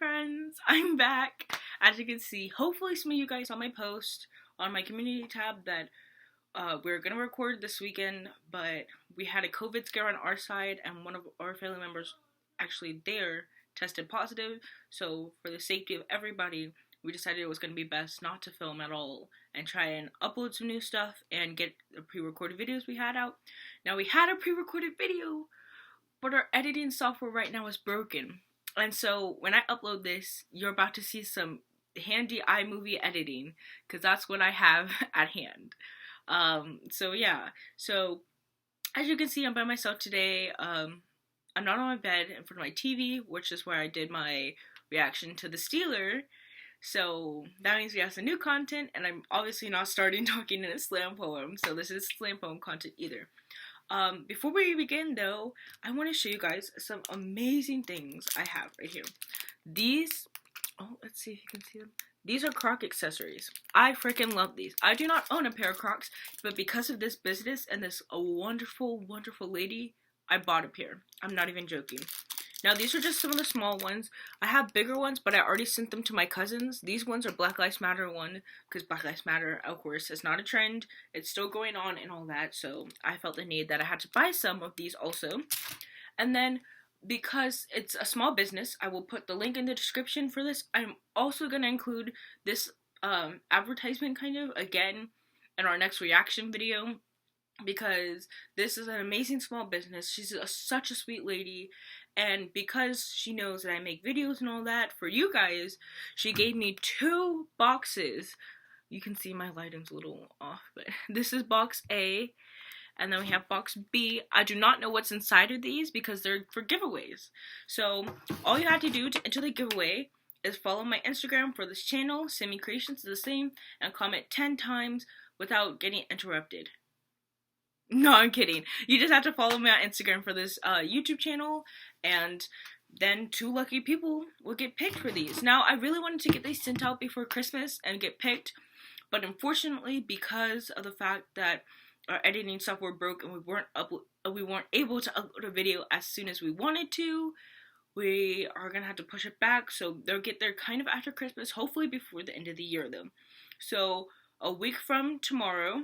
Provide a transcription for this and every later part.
friends, I'm back. As you can see, hopefully some of you guys saw my post on my community tab that we're gonna record this weekend, but we had a COVID scare on our side, and one of our family members actually there tested positive. So for the safety of everybody, we decided it was gonna be best not to film at all and try and upload some new stuff and get the pre-recorded videos we had out. Now we had a pre-recorded video, but our editing software right now is broken. And so when I upload this, you're about to see some handy iMovie editing, because that's what I have at hand. So yeah. So as you can see, I'm by myself today. I'm not on my bed in front of my TV, which is where I did my reaction to the Steeler. So that means we have some new content, and I'm obviously not starting talking in a slam poem, so this is slam poem content either. Before we begin though, I want to show you guys some amazing things I have right here. These, let's see if you can see them. These are Croc accessories. I freaking love these. I do not own a pair of Crocs, but because of this business and this wonderful, wonderful lady, I bought a pair. I'm not even joking. Now, these are just some of the small ones. I have bigger ones, but I already sent them to my cousins. These ones are Black Lives Matter one, because Black Lives Matter, of course, is not a trend. It's still going on and all that, so I felt the need that I had to buy some of these also. And then, because it's a small business, I will put the link in the description for this. I'm also going to include this advertisement, kind of, again, in our next reaction video, because this is an amazing small business. She's such a sweet lady. And because she knows that I make videos and all that for you guys, she gave me 2 boxes. You can see my lighting's a little off, but this is box A, and then we have box B. I do not know what's inside of these because they're for giveaways. So all you have to do to enter the giveaway is follow my Instagram for this channel, Simi Creations is the same, and comment 10 times without getting interrupted. No, I'm kidding. You just have to follow me on Instagram for this YouTube channel, and then 2 lucky people will get picked for these. Now, I really wanted to get these sent out before Christmas and get picked, but unfortunately, because of the fact that our editing software broke and we weren't able to upload a video as soon as we wanted to, we are gonna have to push it back. So they'll get there kind of after Christmas, hopefully before the end of the year, though. So a week from tomorrow.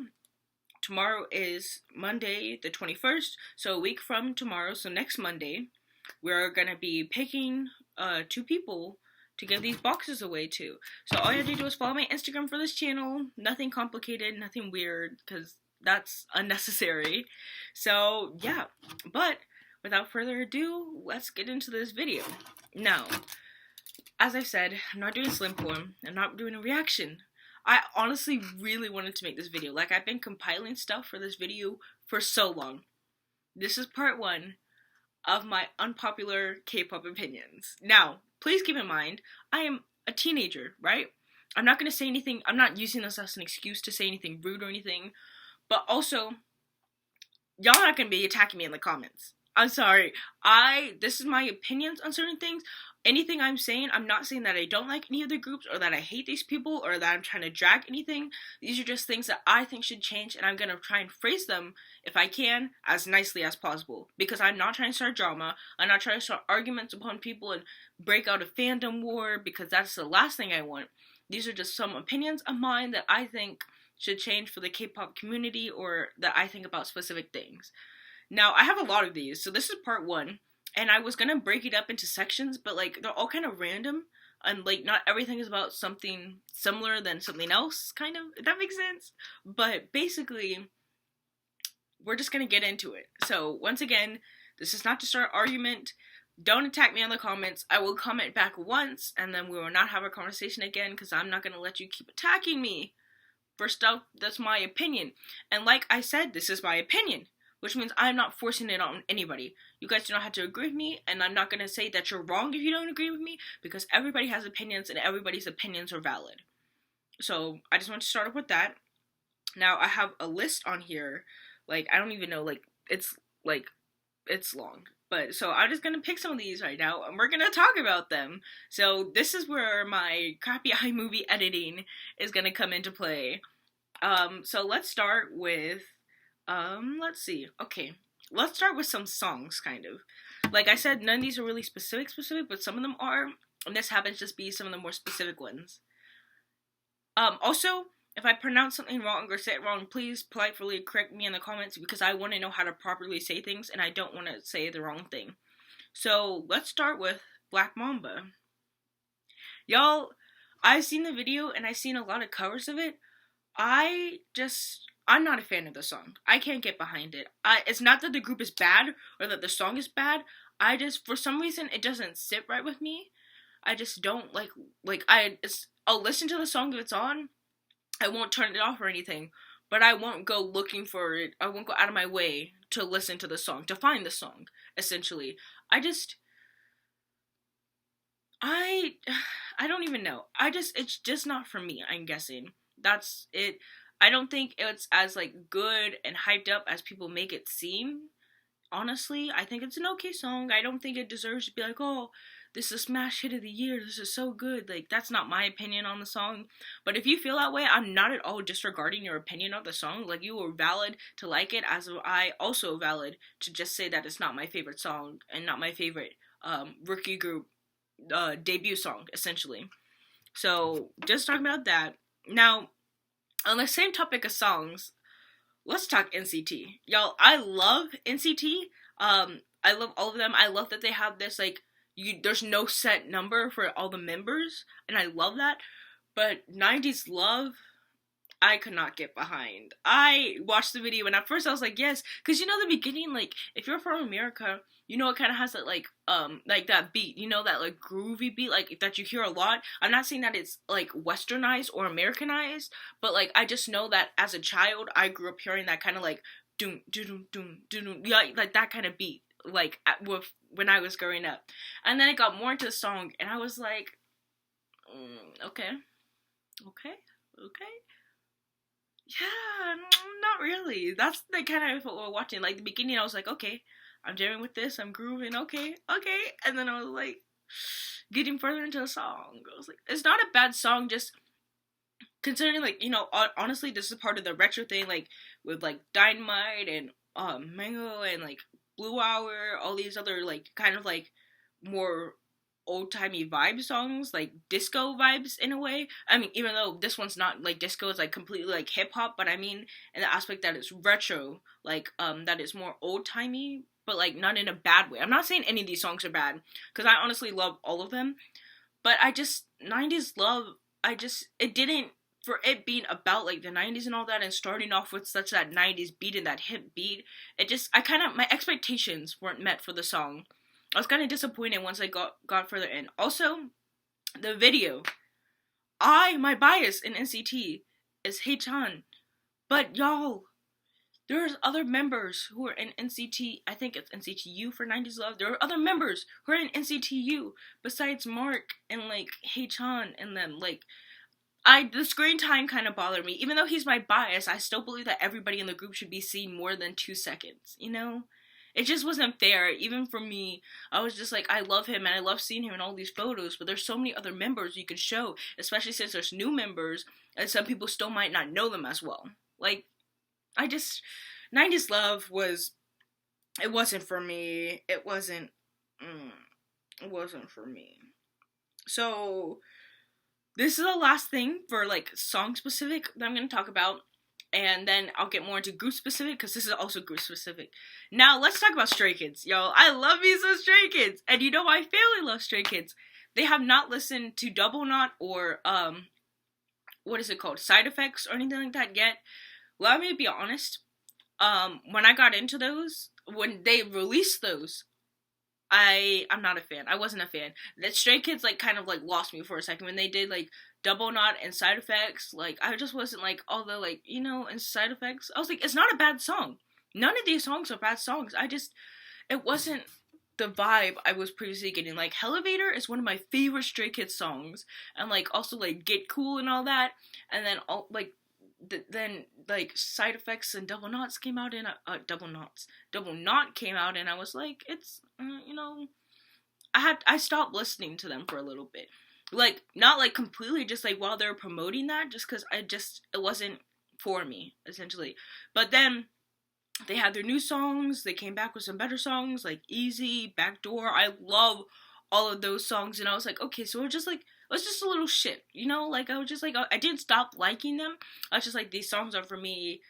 Tomorrow is Monday the 21st, so a week from tomorrow, so next Monday, we're going to be picking 2 people to give these boxes away to. So all you have to do is follow my Instagram for this channel. Nothing complicated, nothing weird, because that's unnecessary. So yeah, but without further ado, let's get into this video. Now, as I said, I'm not doing slim form, I'm not doing a reaction. I honestly really wanted to make this video. Like, I've been compiling stuff for this video for so long. This is part 1 of my unpopular K-pop opinions. Now, please keep in mind, I am a teenager, right? I'm not going to say anything, I'm not using this as an excuse to say anything rude or anything, but also, y'all not going to be attacking me in the comments. I'm sorry. This is my opinions on certain things. Anything I'm saying, I'm not saying that I don't like any of the groups or that I hate these people or that I'm trying to drag anything. These are just things that I think should change, and I'm going to try and phrase them, if I can, as nicely as possible. Because I'm not trying to start drama. I'm not trying to start arguments upon people and break out a fandom war, because that's the last thing I want. These are just some opinions of mine that I think should change for the K-pop community, or that I think about specific things. Now, I have a lot of these, so this is part 1. And I was gonna break it up into sections, but, like, they're all kind of random. And, like, not everything is about something similar than something else, kind of, if that makes sense. But, basically, we're just gonna get into it. So, once again, this is not to start an argument. Don't attack me in the comments. I will comment back once, and then we will not have a conversation again, because I'm not gonna let you keep attacking me for stuff that's my opinion. And like I said, this is my opinion, which means I'm not forcing it on anybody. You guys do not have to agree with me, and I'm not going to say that you're wrong if you don't agree with me, because everybody has opinions, and everybody's opinions are valid. So, I just want to start off with that. Now, I have a list on here, like, I don't even know, like, it's long. But, so, I'm just going to pick some of these right now, and we're going to talk about them. So, this is where my crappy iMovie editing is going to come into play. So, let's start with let's see. Okay, let's start with some songs, kind of. Like I said, none of these are really specific, but some of them are. and this happens to just be some of the more specific ones. Also, if I pronounce something wrong or say it wrong, please politely correct me in the comments, because I want to know how to properly say things and I don't want to say the wrong thing. So let's start with Black Mamba. Y'all, I've seen the video and I've seen a lot of covers of it. I'm not a fan of the song. I can't get behind it. It's not that the group is bad or that the song is bad. For some reason, it doesn't sit right with me. I just don't I'll listen to the song if it's on. I won't turn it off or anything, but I won't go looking for it. I won't go out of my way to listen to the song, to find the song, essentially. I don't even know. It's just not for me, I'm guessing. That's it. I don't think it's as, like, good and hyped up as people make it seem. Honestly, I think it's an okay song. I don't think it deserves to be like, oh, this is a smash hit of the year, this is so good. Like, that's not my opinion on the song. But if you feel that way, I'm not at all disregarding your opinion of the song. Like, you were valid to like it, as I also valid to just say that it's not my favorite song and not my favorite rookie group debut song, essentially. So, just talking about that. Now, on the same topic of songs, let's talk NCT. Y'all, I love NCT. I love all of them. I love that they have this, like, there's no set number for all the members, and I love that. But 90s Love, I could not get behind. I watched the video, and at first I was like, yes, because, you know, the beginning, like, if you're from America, you know, it kind of has that, like that beat, you know, that, like, groovy beat, like, that you hear a lot. I'm not saying that it's, like, westernized or Americanized, but, like, I just know that as a child, I grew up hearing that kind of, like, doom, doom, doom, doom, yeah, like, that kind of beat, like, when I was growing up. And then it got more into the song, and I was like, okay. Yeah, not really. That's the kind of what we're watching. Like, the beginning, I was like, okay, I'm jamming with this, I'm grooving, okay. And then I was like, getting further into the song, I was like, it's not a bad song, just considering, like, you know, honestly, this is part of the retro thing, like, with, like, Dynamite and, Mango and, like, Blue Hour, all these other, like, kind of, like, more old-timey vibe songs, like, disco vibes, in a way. I mean, even though this one's not, like, disco, it's, like, completely, like, hip-hop, but I mean, in the aspect that it's retro, like, that it's more old-timey, but, like, not in a bad way. I'm not saying any of these songs are bad, because I honestly love all of them, but 90s Love, it didn't, for it being about, like, the 90s and all that, and starting off with such that 90s beat and that hip beat, my expectations weren't met for the song. I was kind of disappointed once I got further in. Also, the video. My bias in NCT is Haechan, but y'all, there's other members who are in NCT, I think it's NCTU for 90s Love, there are other members who are in NCTU, besides Mark and, like, Haechan and them, like, the screen time kind of bothered me. Even though he's my bias, I still believe that everybody in the group should be seen more than 2 seconds, you know? It just wasn't fair, even for me. I was just like, I love him, and I love seeing him in all these photos, but there's so many other members you can show, especially since there's new members, and some people still might not know them as well. Like, 90s Love it wasn't for me. It wasn't for me. So, this is the last thing for, like, song specific that I'm going to talk about. And then I'll get more into group specific, because this is also group specific. Now, let's talk about Stray Kids, y'all. I love me some Stray Kids. And you know my family loves Stray Kids. They have not listened to Double Knot or, what is it called? Side Effects or anything like that yet. Let me be honest. When I got into those, when they released those, I'm not a fan. I wasn't a fan. The Stray Kids, like, kind of, like, lost me for a second. When they did, like, Double Knot and Side Effects, like, I just wasn't, like, all the, like, you know, and Side Effects. I was like, it's not a bad song. None of these songs are bad songs. It wasn't the vibe I was previously getting. Like, Elevator is one of my favorite Stray Kids songs. And, like, also, like, Get Cool and all that. And then, then, like, Side Effects and Double Knots came out, and Double Knot came out, and I was like, it's, you know, I stopped listening to them for a little bit. Like, not, like, completely, just, like, while they were promoting that, just because it wasn't for me, essentially. But then, they had their new songs, they came back with some better songs, like Easy, Backdoor. I love all of those songs, and I was like, okay, so we're just like, it's just a little shit, you know? Like, I was just like, I didn't stop liking them. I was just like, these songs are for me.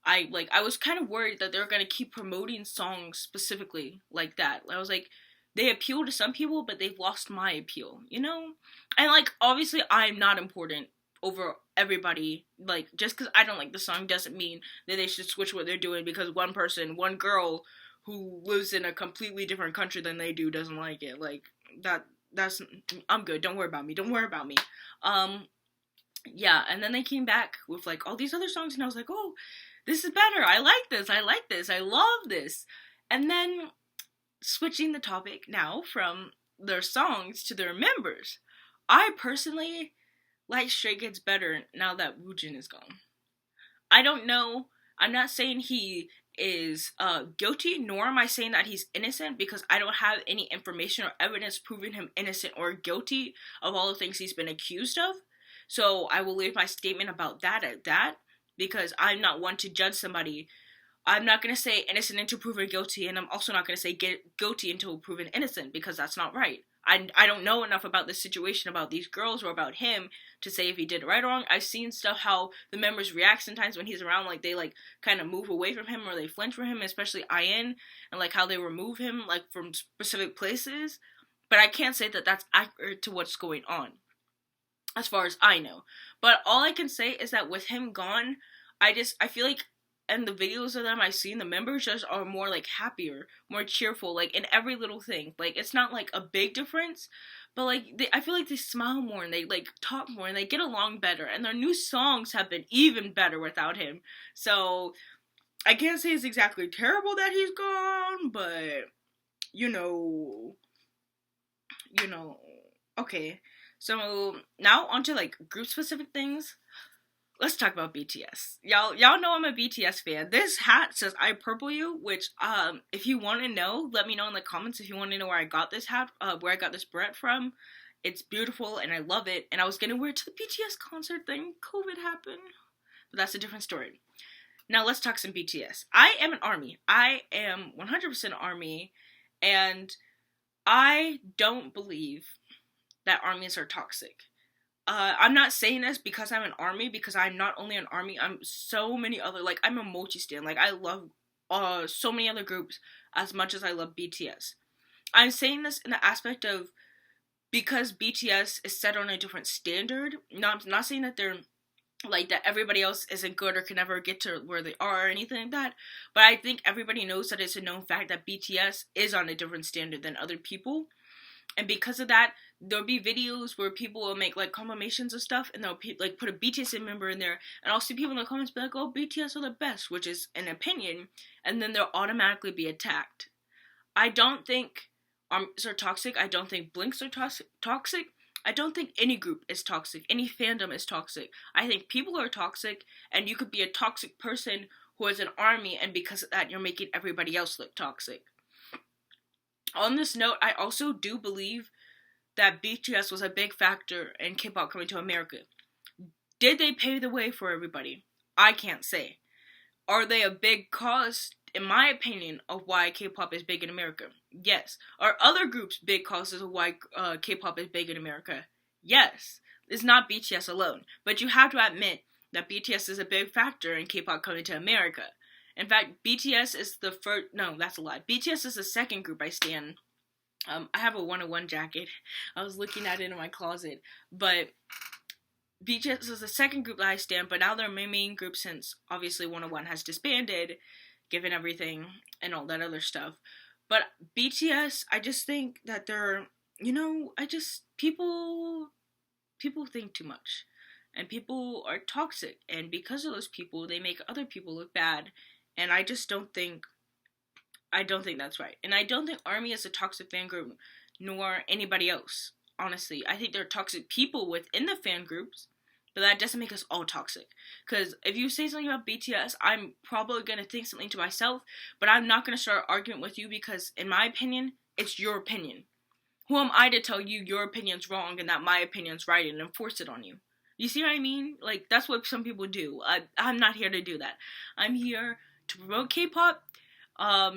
I was kind of worried that they were gonna keep promoting songs specifically like that. I was like, they appeal to some people, but they've lost my appeal, you know? And, like, obviously, I'm not important over everybody. Like, just because I don't like the song doesn't mean that they should switch what they're doing because one person, one girl who lives in a completely different country than they do doesn't like it. Like, that's, I'm good. Don't worry about me. Don't worry about me. Yeah, and then they came back with, like, all these other songs, and I was like, oh, this is better. I like this. I like this. I love this. And then switching the topic now from their songs to their members. I personally like Stray Kids better now that Woojin is gone. I don't know. I'm not saying he is guilty, nor am I saying that he's innocent, because I don't have any information or evidence proving him innocent or guilty of all the things he's been accused of. So I will leave my statement about that at that, because I'm not one to judge somebody. I'm not going to say innocent until proven guilty, and I'm also not going to say guilty until proven innocent, because that's not right. I don't know enough about this situation, about these girls, or about him, to say if he did it right or wrong. I've seen stuff, how the members react sometimes when he's around, like, they, like, kind of move away from him, or they flinch from him, especially Ian, and, like, how they remove him, like, from specific places. But I can't say that that's accurate to what's going on, as far as I know. But all I can say is that with him gone, I feel like, and the videos of them I've seen, the members just are more, like, happier, more cheerful, like, in every little thing. Like, it's not, like, a big difference, but, like, I feel like they smile more, and they, like, talk more, and they get along better, and their new songs have been even better without him. So, I can't say it's exactly terrible that he's gone, but, you know, okay. So, now onto, like, group-specific things. Let's talk about BTS. Y'all know I'm a BTS fan. This hat says I purple you, which, if you want to know, let me know in the comments if you want to know where I got this hat, where I got this beret from. It's beautiful, and I love it, and I was gonna wear it to the BTS concert, then COVID happened. But that's a different story. Now, let's talk some BTS. I am an ARMY. I am 100% ARMY, and I don't believe that ARMYs are toxic. I'm not saying this because I'm an ARMY, because I'm not only an ARMY, I'm so many other, like, I'm a Mochi stan. Like, I love so many other groups as much as I love BTS. I'm saying this in the aspect of, because BTS is set on a different standard. No, I'm not saying that they're, like, that everybody else isn't good or can never get to where they are or anything like that, but I think everybody knows that it's a known fact that BTS is on a different standard than other people. And because of that, there'll be videos where people will make, like, compilations of stuff, and they'll, like, put a BTS member in there, and I'll see people in the comments be like, oh, BTS are the best, which is an opinion, and then they'll automatically be attacked. I don't think ARMYs are toxic. I don't think Blinks are toxic. I don't think any group is toxic. Any fandom is toxic. I think people are toxic, and you could be a toxic person who is an ARMY, and because of that, you're making everybody else look toxic. On this note, I also do believe that BTS was a big factor in K-pop coming to America. Did they pave the way for everybody? I can't say. Are they a big cause, in my opinion, of why K-pop is big in America? Yes. Are other groups big causes of why K-pop is big in America? Yes. It's not BTS alone. But you have to admit that BTS is a big factor in K-pop coming to America. In fact, BTS is the first, no, that's a lie. BTS is the second group I stan. I have a 101 jacket. I was looking at it in my closet. But BTS is the second group that I stan, but now they're my main group since, obviously, 101 has disbanded, given everything, and all that other stuff. But BTS, I just think that they're, people think too much. And people are toxic. And because of those people, they make other people look bad. And I just don't think that's right. And I don't think ARMY is a toxic fan group, nor anybody else, honestly. I think there are toxic people within the fan groups, but that doesn't make us all toxic. Because if you say something about BTS, I'm probably going to think something to myself, but I'm not going to start an argument with you because, in my opinion, it's your opinion. Who am I to tell you your opinion's wrong and that my opinion's right and enforce it on you? You see what I mean? Like, that's what some people do. I'm not here to do that. I'm here to promote K-pop.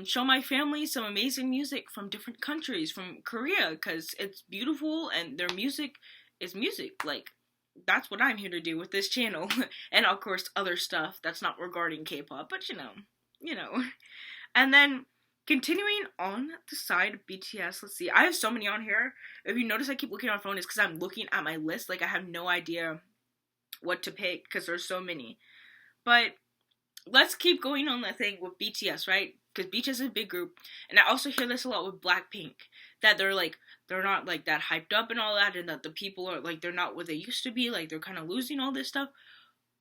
show my family some amazing music from different countries, from Korea, because it's beautiful and their music is music. Like, that's what I'm here to do with this channel. And of course, other stuff that's not regarding K-pop, but you know. And then, continuing on the side of BTS, let's see, I have so many on here. If you notice I keep looking at my phone, it's because I'm looking at my list. Like, I have no idea what to pick, because there's so many. But let's keep going on that thing with BTS, right? Because BTS is a big group, and I also hear this a lot with Blackpink, that they're not like that hyped up and all that, and that the people are like, they're not what they used to be, like they're kind of losing all this stuff.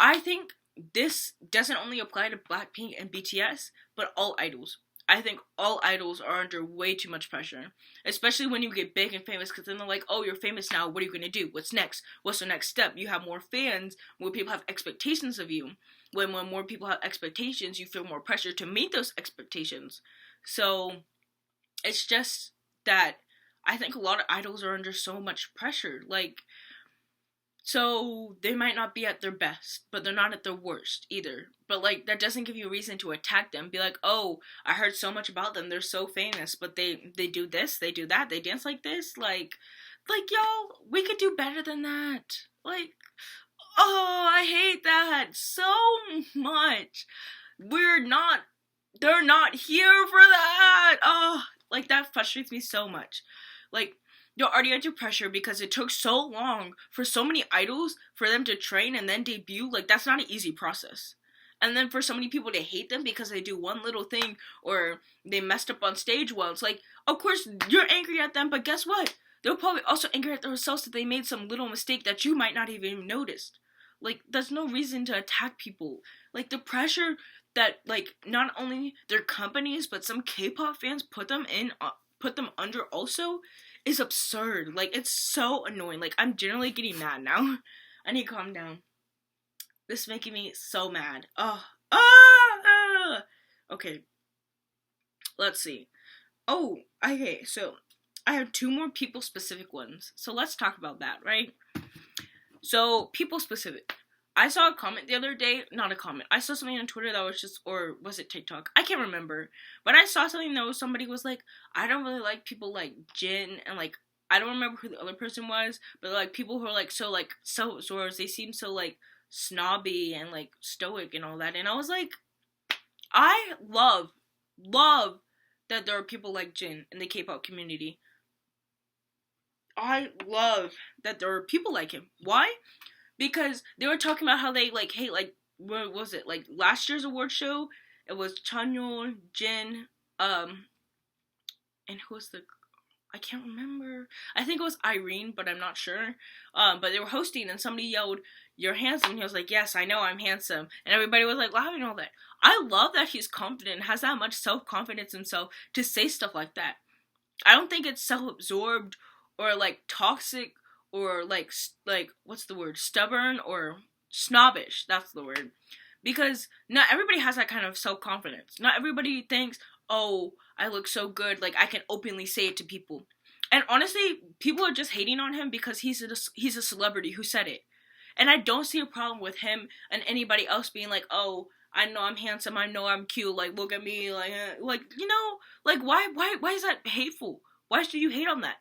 I think this doesn't only apply to Blackpink and BTS, but all idols. I think all idols are under way too much pressure, especially when you get big and famous, because then they're like, oh, you're famous now, what are you going to do? What's next? What's the next step? You have more fans, more people have expectations of you. When more people have expectations, you feel more pressure to meet those expectations. So, it's just that I think a lot of idols are under so much pressure. Like, so they might not be at their best, but they're not at their worst either. But, like, that doesn't give you a reason to attack them. Be like, oh, I heard so much about them. They're so famous, but they do this, they do that, they dance like this. Like, y'all, we could do better than that. Like, oh, I hate that so much. They're not here for that. Oh, like, that frustrates me so much. Like, you're already under pressure because it took so long for so many idols for them to train and then debut. Like, that's not an easy process. And then for so many people to hate them because they do one little thing or they messed up on stage once. Like, of course, you're angry at them, but guess what? They're probably also angry at themselves that they made some little mistake that you might not even noticed. Like, there's no reason to attack people. Like, the pressure that, like, not only their companies, but some K-pop fans put them under also is absurd. Like, it's so annoying. Like, I'm generally getting mad now. I need to calm down. This is making me so mad. Okay. Let's see. Oh, okay, so I have 2 more people-specific ones. So let's talk about that, right? So, people-specific. I saw a comment the other day. Not a comment. I saw something on Twitter that was just, or was it TikTok? I can't remember. But I saw something that was, somebody was like, I don't really like people like Jin, and like, I don't remember who the other person was, but like, people who are like, so they seem so like, snobby and like, stoic and all that. And I was like, I love that there are people like Jin in the K-pop community. I love that there are people like him. Why? Because they were talking about how they, like, hate, like, what was it? Like, last year's award show, it was Chanyeol, Jin, and who was the, I can't remember. I think it was Irene, but I'm not sure. But they were hosting, and somebody yelled, "You're handsome," and he was like, "Yes, I know I'm handsome." And everybody was, like, laughing and all that. I love that he's confident, has that much self-confidence in himself to say stuff like that. I don't think it's self-absorbed or, like, toxic or, like, what's the word? Stubborn or snobbish. That's the word. Because not everybody has that kind of self-confidence. Not everybody thinks, oh, I look so good, like, I can openly say it to people. And honestly, people are just hating on him because he's a celebrity who said it. And I don't see a problem with him and anybody else being like, oh, I know I'm handsome, I know I'm cute, like, look at me, like, you know, like, why is that hateful? Why should you hate on that?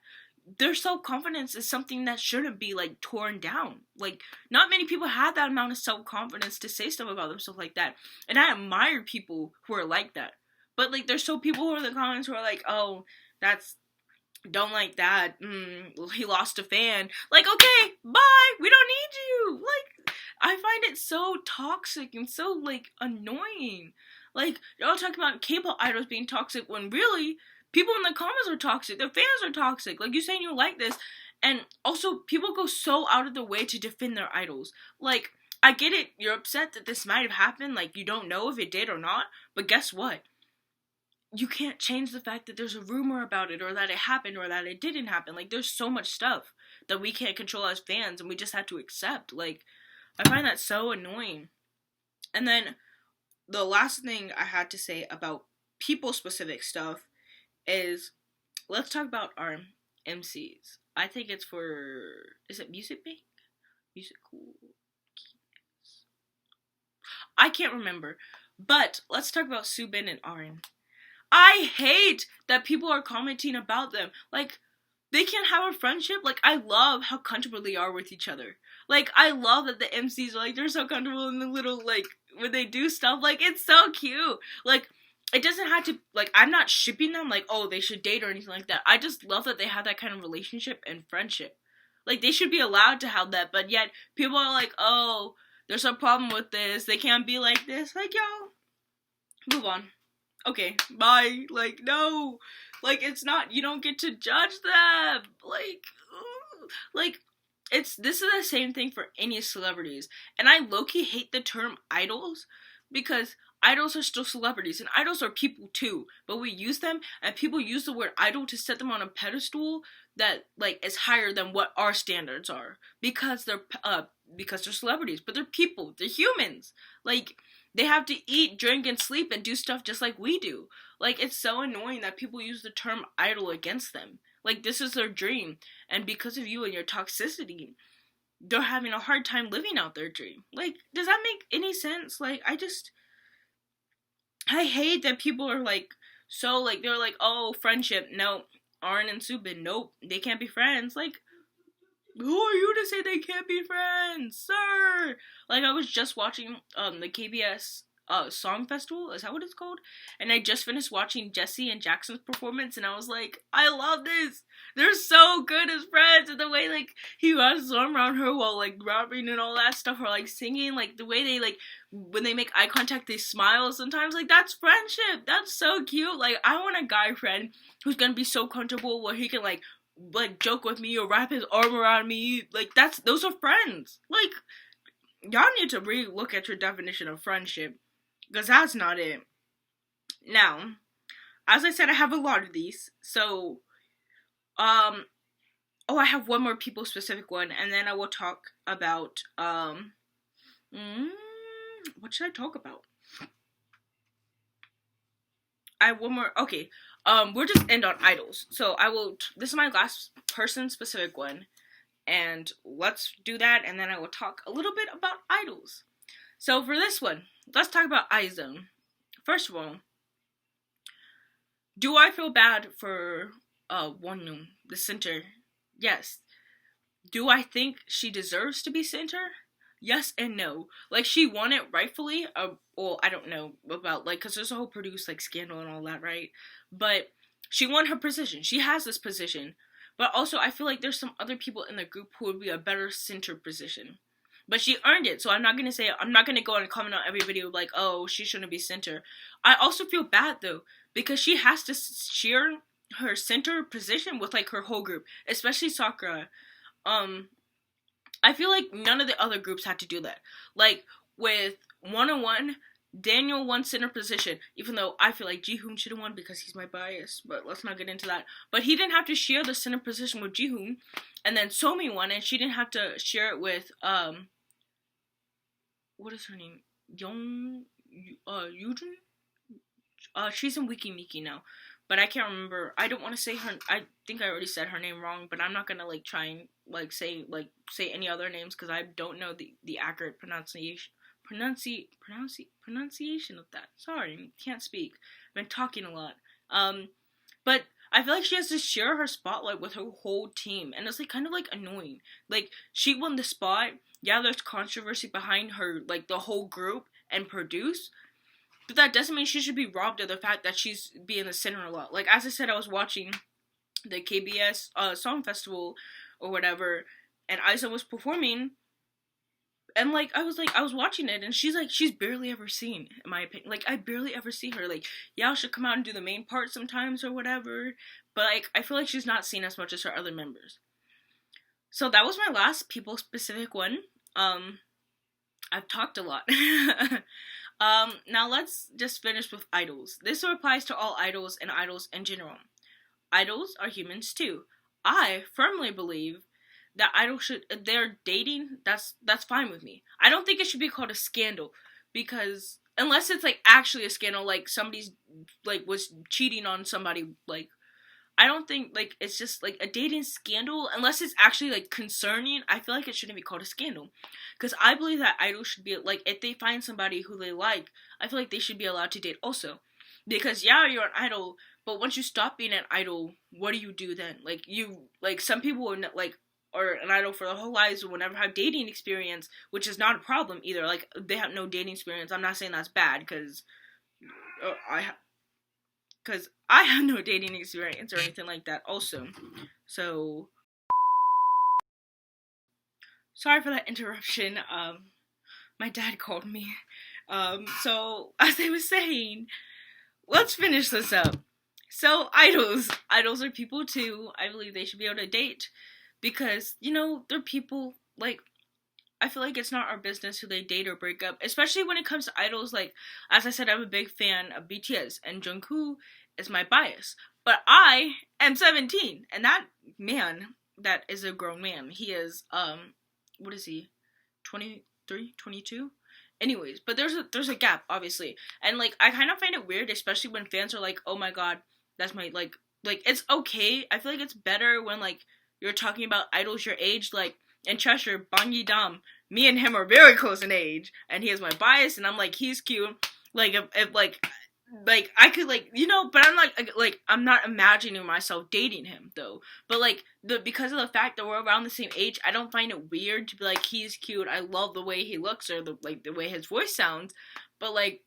Their self-confidence is something that shouldn't be, like, torn down. Like, not many people have that amount of self-confidence to say stuff about themselves like that. And I admire people who are like that. But, like, there's still people who are in the comments who are like, oh, don't like that, he lost a fan. Like, okay, bye, we don't need you. Like, I find it so toxic and so, like, annoying. Like, y'all talking about K-pop idols being toxic when really, people in the comments are toxic. Their fans are toxic. Like, you saying you like this. And also, people go so out of their way to defend their idols. Like, I get it. You're upset that this might have happened. Like, you don't know if it did or not. But guess what? You can't change the fact that there's a rumor about it or that it happened or that it didn't happen. Like, there's so much stuff that we can't control as fans and we just have to accept. Like, I find that so annoying. And then, the last thing I had to say about people-specific stuff is, let's talk about our MCs. I think it's for, is it Music Bank? Musical. I can't remember. But let's talk about Subin and Arin. I hate that people are commenting about them. Like, they can't have a friendship. Like, I love how comfortable they are with each other. Like, I love that the MCs are like, they're so comfortable in the little, like, when they do stuff. Like, it's so cute. Like, it doesn't have to, like, I'm not shipping them, like, oh, they should date or anything like that. I just love that they have that kind of relationship and friendship. Like, they should be allowed to have that, but yet, people are like, oh, there's a problem with this. They can't be like this. Like, yo, move on. Okay, bye. Like, no. Like, it's not, you don't get to judge them. Like, like, this is the same thing for any celebrities. And I low-key hate the term idols because idols are still celebrities and idols are people too. But we use them and people use the word idol to set them on a pedestal that, like, is higher than what our standards are because they're celebrities, but they're people. They're humans. Like, they have to eat, drink, and sleep and do stuff just like we do. Like, it's so annoying that people use the term idol against them. Like, this is their dream. And because of you and your toxicity, they're having a hard time living out their dream. Like, does that make any sense? Like, I hate that people are, like, so, like, they're like, oh, friendship. No. Arn and Subin, nope. They can't be friends. Like, who are you to say they can't be friends, sir? Like, I was just watching the KBS song festival, is that what it's called? And I just finished watching Jesse and Jackson's performance, and I was like, I love this. They're so good as friends, and the way, like, he wraps his arm around her while, like, rapping and all that stuff, or, like, singing, like, the way they, like, when they make eye contact, they smile sometimes. Like, that's friendship. That's so cute. Like, I want a guy friend who's gonna be so comfortable where he can, like, joke with me or wrap his arm around me. Like, those are friends. Like, y'all need to really look at your definition of friendship, because that's not it. Now, as I said, I have a lot of these, so, I have one more people-specific one, and then I will talk about, what should I talk about? I have one more, okay, we'll just end on idols, so this is my last person-specific one, and let's do that, and then I will talk a little bit about idols. So for this one, let's talk about Izone. First of all, do I feel bad for Wonyoon, the center? Yes. Do I think she deserves to be center? Yes and no. Like, she won it rightfully. Well, I don't know about, like, because there's a whole produced, like, scandal and all that, right? But she won her position. She has this position. But also, I feel like there's some other people in the group who would be a better center position. But she earned it, so I'm not going to go and comment on every video like, oh, she shouldn't be center. I also feel bad, though, because she has to share her center position with, like, her whole group, especially Sakura. I feel like none of the other groups had to do that. Like, with 101, Daniel won center position, even though I feel like Jihoon should have won because he's my bias, but let's not get into that. But he didn't have to share the center position with Jihoon, and then Somi won, and she didn't have to share it with, what is her name? Yujin? She's in Wiki Miki now, but I can't remember. I don't want to say her, I think I already said her name wrong, but I'm not gonna, like, try and, like, say any other names, because I don't know the accurate pronunciation of that. Sorry, can't speak. I've been talking a lot. But I feel like she has to share her spotlight with her whole team, and it's, like, kind of, like, annoying. Like, she won the spot. Yeah, there's controversy behind her, like, the whole group and produce, but that doesn't mean she should be robbed of the fact that she's being the center a lot. Like, as I said, I was watching the KBS song festival or whatever, and Izone was performing, and, like, I was watching it, and she's barely ever seen, in my opinion. Like, I barely ever see her. Like, yeah, she'll come out and do the main part sometimes or whatever, but, like, I feel like she's not seen as much as her other members. So that was my last people-specific one. I've talked a lot. Now let's just finish with idols. This applies to all idols and idols in general. Idols are humans too. I firmly believe that they're dating, that's fine with me. I don't think it should be called a scandal, because unless it's, like, actually a scandal, like, somebody's, like, was cheating on somebody, like, I don't think, like, it's just, like, a dating scandal, unless it's actually, like, concerning. I feel like it shouldn't be called a scandal, because I believe that idols should be, like, if they find somebody who they like, I feel like they should be allowed to date also. Because yeah, you're an idol, but once you stop being an idol, what do you do then? Like some people would like are an idol for their whole lives and will never have dating experience, which is not a problem either. Like they have no dating experience. I'm not saying that's bad because I have no dating experience or anything like that. Also, so sorry for that interruption. My dad called me. So as I was saying, let's finish this up. So idols are people too. I believe they should be able to date because they're people. Like I feel like it's not our business who they date or break up, especially when it comes to idols. Like as I said, I'm a big fan of BTS and Jungkook is my bias. But I am 17, and that man, that is a grown man. He is what is he? 23, 22? Anyways, but there's a gap, obviously. And like I kind of find it weird, especially when fans are like, "Oh my god, that's my like it's okay." I feel like it's better when like you're talking about idols your age, like in Cheshire, Bang Yi-dam. Me and him are very close in age, and he is my bias, and I'm like, he's cute. Like if like I could but I'm like I'm not imagining myself dating him though. But like because of the fact that we're around the same age, I don't find it weird to be like he's cute. I love the way he looks or the way his voice sounds. But like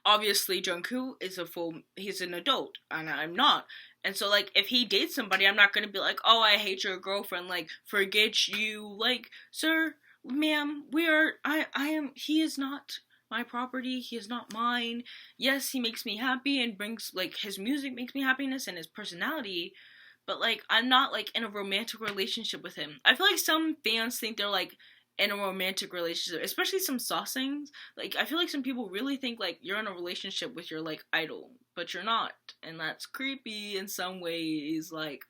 obviously Jungkook is he's an adult and I'm not. And so like if he dates somebody, I'm not gonna be like, "Oh, I hate your girlfriend, like forget you." Like, sir, ma'am, he is not my property, he is not mine. Yes, he makes me happy and brings like his music makes me happiness and his personality, but like I'm not like in a romantic relationship with him. I feel like some fans think they're like in a romantic relationship, especially some sasaengs. Like I feel like some people really think like you're in a relationship with your like idol, but you're not, and that's creepy in some ways. Like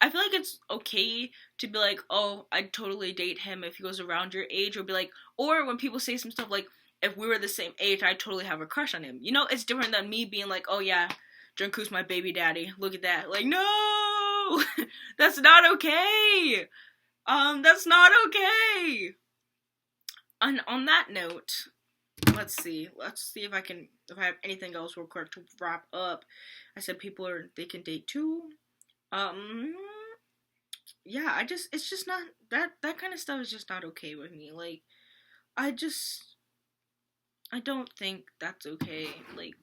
I feel like it's okay to be like, "Oh, I'd totally date him if he goes around your age," or be like, or when people say some stuff like, "If we were the same age, I'd totally have a crush on him." It's different than me being like, "Oh yeah, Jungkook's my baby daddy. Look at that." Like, no! That's not okay! That's not okay! And on that note, let's see if I have anything else real quick to wrap up. I said they can date too. Yeah, it's just not, that kind of stuff is just not okay with me. Like, I don't think that's okay. Like,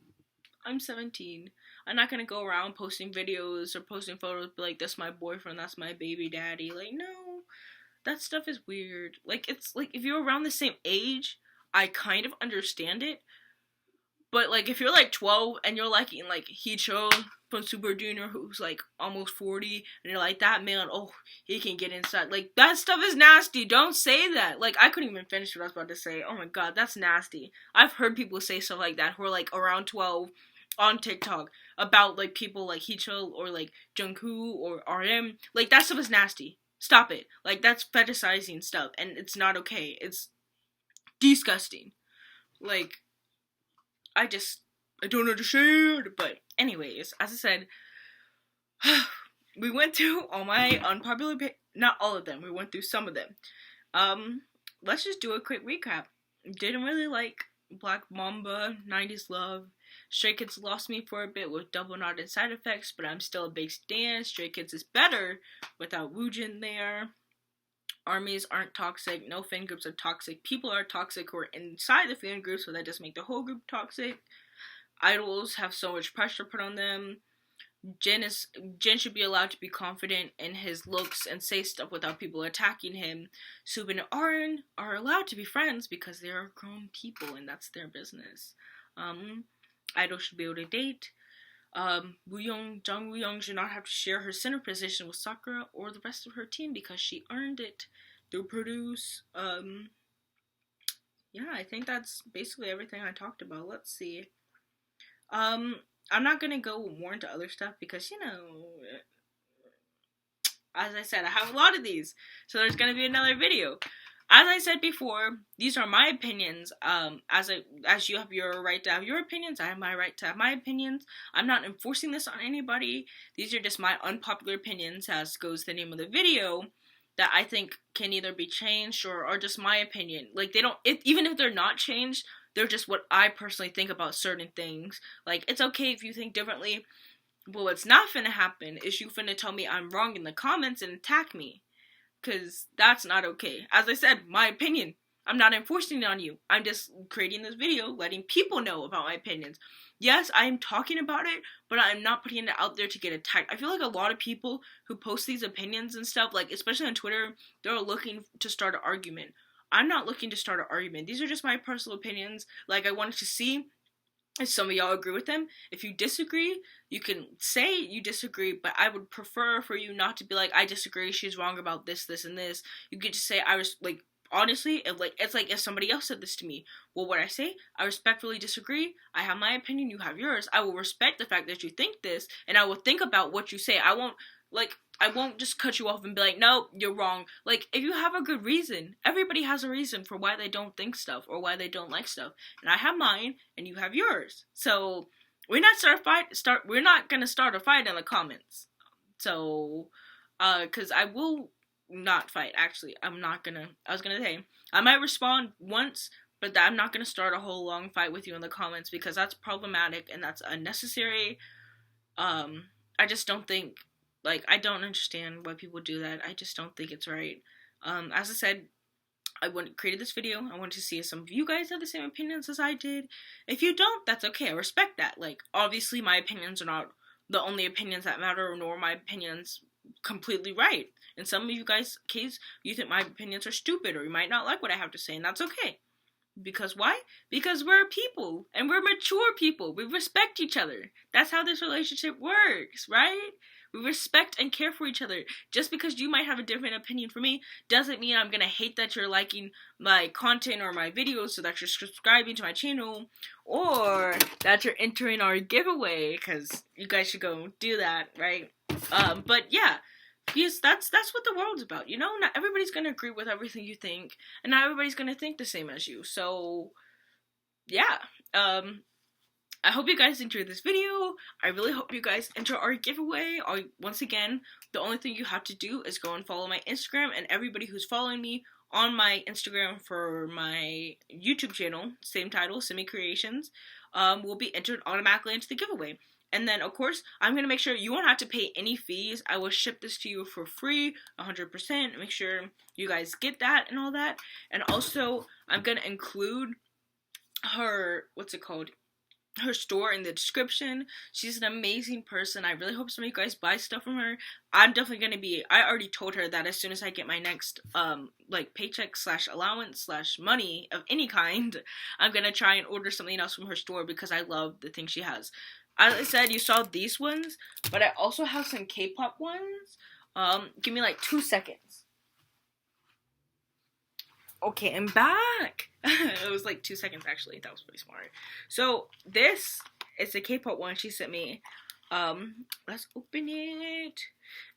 I'm 17. I'm not gonna go around posting videos or posting photos, be like, "That's my boyfriend, that's my baby daddy." Like, no. That stuff is weird. Like, it's like, if you're around the same age, I kind of understand it. But, like, if you're, like, 12 and you're liking, like, Heechul from Super Junior, who's, like, almost 40, and you're like, that man, oh, he can get inside. Like, that stuff is nasty. Don't say that. Like, I couldn't even finish what I was about to say. Oh, my God, that's nasty. I've heard people say stuff like that who are, like, around 12 on TikTok about, like, people like Heechul or, like, Jungkook or RM. Like, that stuff is nasty. Stop it. Like, that's fetishizing stuff, and it's not okay. It's disgusting. Like, I don't understand. But anyways, as I said, we went through all my unpopular, not all of them, we went through some of them. Let's just do a quick recap. Didn't really like Black Mamba, 90s Love. Stray Kids lost me for a bit with Double Knot and Side Effects, but I'm still a big stan. Stray Kids is better without Woojin there. Armies aren't toxic. No fan groups are toxic. People are toxic who are inside the fan group, so that doesn't make the whole group toxic. Idols have so much pressure put on them. Jin should be allowed to be confident in his looks and say stuff without people attacking him. Subin and Arin are allowed to be friends because they are grown people and that's their business. Idol should be able to date. Jung Woo-young should not have to share her center position with Sakura or the rest of her team because she earned it through Produce. Yeah, I think that's basically everything I talked about. Let's see. I'm not gonna go more into other stuff because, as I said, I have a lot of these, so there's gonna be another video. As I said before, these are my opinions. As you have your right to have your opinions, I have my right to have my opinions. I'm not enforcing this on anybody. These are just my unpopular opinions, as goes the name of the video, that I think can either be changed or are just my opinion. Like, even if they're not changed, They're just what I personally think about certain things. Like, it's okay if you think differently, but what's not finna happen is you finna tell me I'm wrong in the comments and attack me. Because that's not okay. As I said, my opinion. I'm not enforcing it on you. I'm just creating this video, letting people know about my opinions. Yes, I am talking about it, but I'm not putting it out there to get attacked. I feel like a lot of people who post these opinions and stuff, like, especially on Twitter, they're looking to start an argument. I'm not looking to start an argument. These are just my personal opinions. Like, I wanted to see if some of y'all agree with them. If you disagree, you can say you disagree, but I would prefer for you not to be like, I disagree, she's wrong about this, this, and this. You get to say, I was, like, honestly, it's like if somebody else said this to me. Well, what I say, I respectfully disagree. I have my opinion, you have yours. I will respect the fact that you think this, and I will think about what you say. I won't just cut you off and be like, no, you're wrong. Like, if you have a good reason, everybody has a reason for why they don't think stuff or why they don't like stuff. And I have mine, and you have yours. So, we're not gonna start a fight in the comments. So, cause I will not fight, actually. I was gonna say, I might respond once, but I'm not gonna start a whole long fight with you in the comments because that's problematic and that's unnecessary. I just don't think, like, I don't understand why people do that. I just don't think it's right. As I said, I created this video. I wanted to see if some of you guys have the same opinions as I did. If you don't, that's okay. I respect that. Like, obviously, my opinions are not the only opinions that matter, nor my opinions completely right. In some of you guys' case, you think my opinions are stupid, or you might not like what I have to say, and that's okay. Because why? Because we're people, and we're mature people. We respect each other. That's how this relationship works, right? We respect and care for each other. Just because you might have a different opinion from me doesn't mean I'm gonna hate that you're liking my content or my videos, so that you're subscribing to my channel, or that you're entering our giveaway, because you guys should go do that, right? But yeah, because that's what the world's about, you know? Not everybody's gonna agree with everything you think, and not everybody's gonna think the same as you, so yeah. I hope you guys enjoyed this video. I really hope you guys enter our giveaway. Once again, the only thing you have to do is go and follow my Instagram, and everybody who's following me on my Instagram for my YouTube channel, same title, Simi Creations, will be entered automatically into the giveaway. And then, of course, I'm going to make sure you won't have to pay any fees. I will ship this to you for free, 100%. Make sure you guys get that and all that. And also, I'm going to include her, her store in the description. She's an amazing person. I really hope some of you guys buy stuff from her. I'm definitely gonna I already told her that as soon as I get my next like paycheck / allowance / money of any kind, I'm gonna try and order something else from her store because I love the things she has. As I said, you saw these ones, but I also have some K-pop ones. Give me like 2 seconds. Okay, I'm back. It was like 2 seconds, actually. That was pretty smart. So, this is a K-pop one she sent me. Let's open it.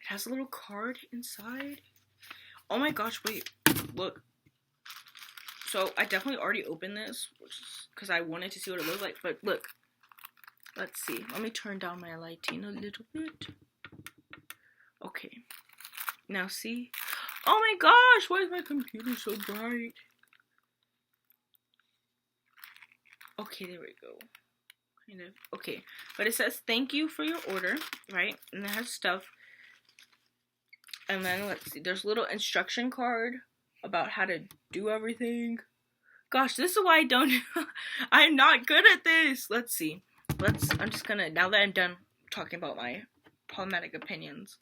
It has a little card inside. Oh my gosh, wait. Look. So, I definitely already opened this, because I wanted to see what it looked like. But, look. Let's see. Let me turn down my lighting a little bit. Okay. Now, see? Oh my gosh, why is my computer so bright? Okay, there we go. Kind of. Okay, but it says thank you for your order, right? And it has stuff. And then, let's see, there's a little instruction card about how to do everything. Gosh, this is why I don't, I'm not good at this. Let's see. I'm just gonna, now that I'm done talking about my problematic opinions.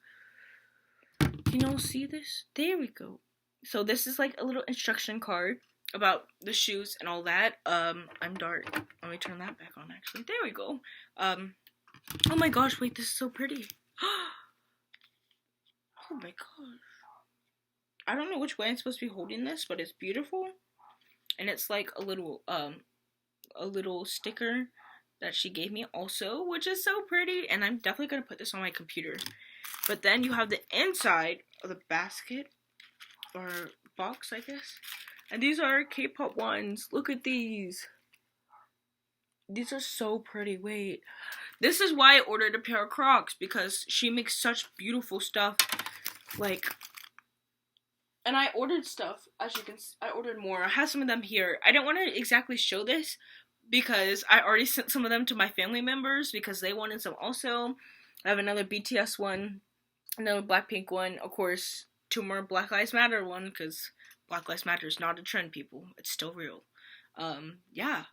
Can y'all see this? There we go. So this is like a little instruction card about the shoes and all that. I'm dark. Let me turn that back on, actually. There we go. Oh my gosh, wait, this is so pretty. Oh my gosh. I don't know which way I'm supposed to be holding this, but it's beautiful. And it's like a little sticker that she gave me also, which is so pretty. And I'm definitely gonna put this on my computer. But then you have the inside of the basket, or box, I guess. And these are K-pop ones. Look at these. These are so pretty. Wait. This is why I ordered a pair of Crocs, because she makes such beautiful stuff. Like, And I ordered stuff, as you can see, I ordered more. I have some of them here. I don't want to exactly show this because I already sent some of them to my family members because they wanted some also. I have another BTS one, another Blackpink one, of course, 2 more Black Lives Matter one because Black Lives Matter is not a trend, people. It's still real. Yeah.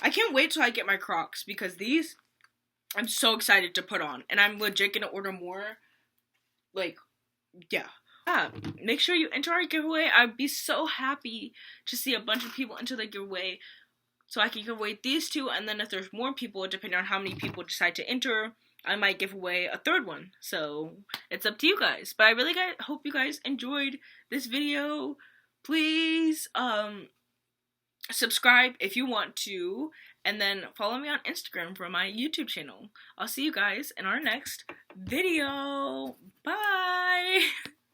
I can't wait till I get my Crocs because these I'm so excited to put on. And I'm legit gonna order more. Like, yeah. Make sure you enter our giveaway. I'd be so happy to see a bunch of people enter the giveaway so I can give away these 2, and then if there's more people, depending on how many people decide to enter, I might give away a 3rd one. So it's up to you guys. But I really hope you guys enjoyed this video. Please subscribe if you want to, and then follow me on Instagram for my YouTube channel. I'll see you guys in our next video. Bye!